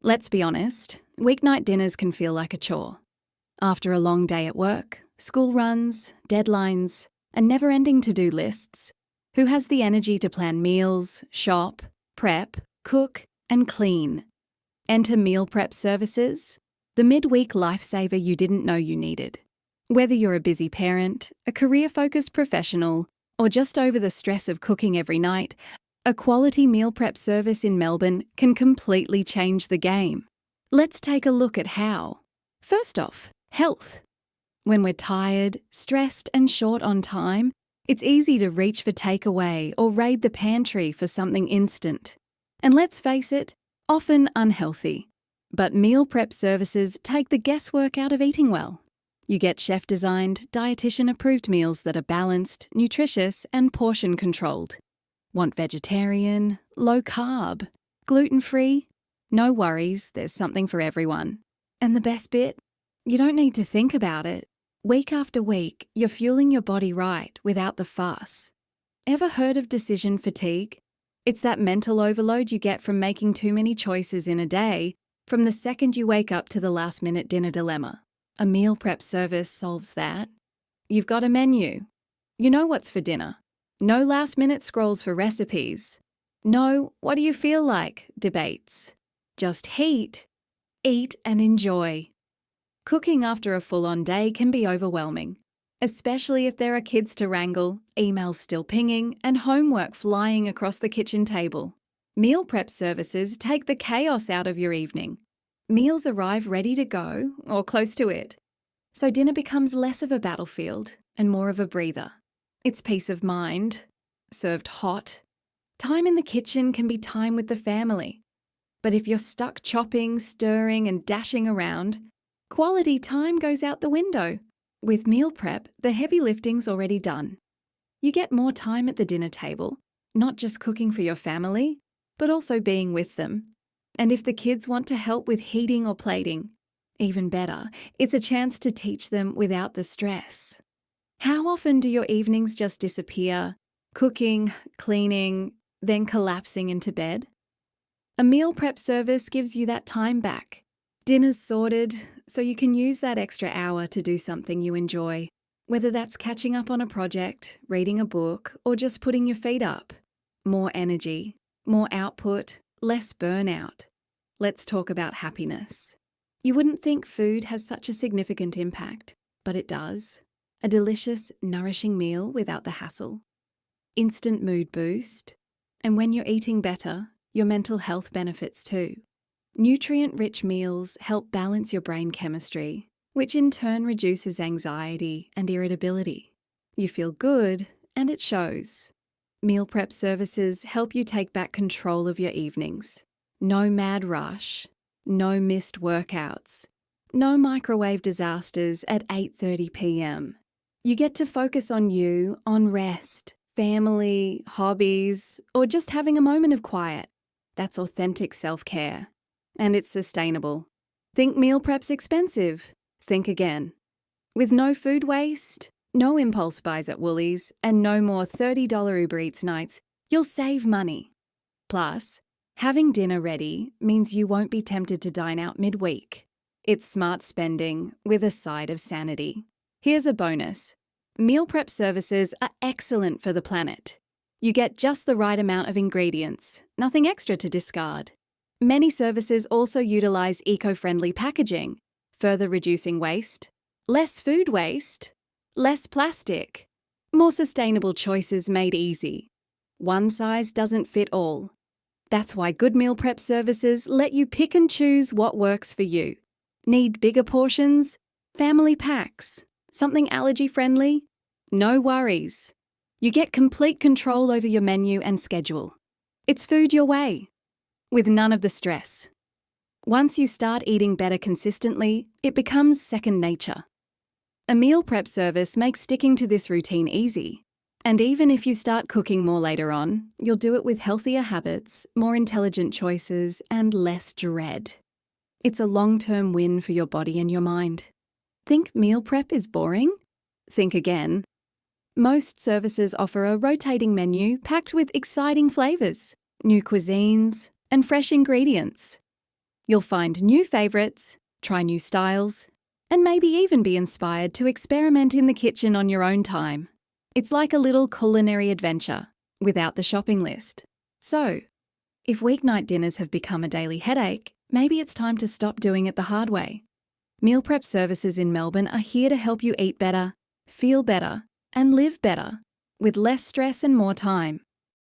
Let's be honest, weeknight dinners can feel like a chore. After a long day at work, school runs, deadlines, and never-ending to-do lists, who has the energy to plan meals, shop, prep, cook, and clean? Enter meal prep services, the midweek lifesaver you didn't know you needed. Whether you're a busy parent, a career-focused professional, or just over the stress of cooking every night, a quality meal prep service in Melbourne can completely change the game. Let's take a look at how. First off, health. When we're tired, stressed, and short on time, it's easy to reach for takeaway or raid the pantry for something instant. And let's face it, often unhealthy. But meal prep services take the guesswork out of eating well. You get chef-designed, dietitian-approved meals that are balanced, nutritious, and portion-controlled. Want vegetarian, low-carb, gluten-free? No worries, there's something for everyone. And the best bit? You don't need to think about it. Week after week, you're fueling your body right without the fuss. Ever heard of decision fatigue? It's that mental overload you get from making too many choices in a day, from the second you wake up to the last-minute dinner dilemma. A meal prep service solves that. You've got a menu. You know what's for dinner. No last-minute scrolls for recipes. No, what do you feel like debates. Just heat, eat and enjoy. Cooking after a full-on day can be overwhelming, especially if there are kids to wrangle, emails still pinging, and homework flying across the kitchen table. Meal prep services take the chaos out of your evening. Meals arrive ready to go, or close to it, so dinner becomes less of a battlefield and more of a breather. It's peace of mind, served hot. Time in the kitchen can be time with the family. But if you're stuck chopping, stirring, and dashing around, quality time goes out the window. With meal prep, the heavy lifting's already done. You get more time at the dinner table, not just cooking for your family, but also being with them. And if the kids want to help with heating or plating, even better, it's a chance to teach them without the stress. How often do your evenings just disappear, cooking, cleaning, then collapsing into bed? A meal prep service gives you that time back. Dinner's sorted, so you can use that extra hour to do something you enjoy, whether that's catching up on a project, reading a book, or just putting your feet up. More energy, more output, less burnout. Let's talk about happiness. You wouldn't think food has such a significant impact, but it does. A delicious, nourishing meal without the hassle. Instant mood boost. And when you're eating better, your mental health benefits too. Nutrient-rich meals help balance your brain chemistry, which in turn reduces anxiety and irritability. You feel good, and it shows. Meal prep services help you take back control of your evenings. No mad rush, no missed workouts, no microwave disasters at 8:30 p.m. You get to focus on you, on rest, family, hobbies, or just having a moment of quiet. That's authentic self-care. And it's sustainable. Think meal prep's expensive? Think again. With no food waste, no impulse buys at Woolies, and no more $30 Uber Eats nights, you'll save money. Plus, having dinner ready means you won't be tempted to dine out midweek. It's smart spending with a side of sanity. Here's a bonus. Meal prep services are excellent for the planet. You get just the right amount of ingredients, nothing extra to discard. Many services also utilise eco-friendly packaging, further reducing waste, less food waste, less plastic, more sustainable choices made easy. One size doesn't fit all. That's why good meal prep services let you pick and choose what works for you. Need bigger portions? Family packs? Something allergy-friendly? No worries. You get complete control over your menu and schedule. It's food your way, with none of the stress. Once you start eating better consistently, it becomes second nature. A meal prep service makes sticking to this routine easy. And even if you start cooking more later on, you'll do it with healthier habits, more intelligent choices, and less dread. It's a long-term win for your body and your mind. Think meal prep is boring? Think again. Most services offer a rotating menu packed with exciting flavours, new cuisines, and fresh ingredients. You'll find new favourites, try new styles, and maybe even be inspired to experiment in the kitchen on your own time. It's like a little culinary adventure, without the shopping list. So, if weeknight dinners have become a daily headache, maybe it's time to stop doing it the hard way. Meal prep services in Melbourne are here to help you eat better, feel better, and live better, with less stress and more time.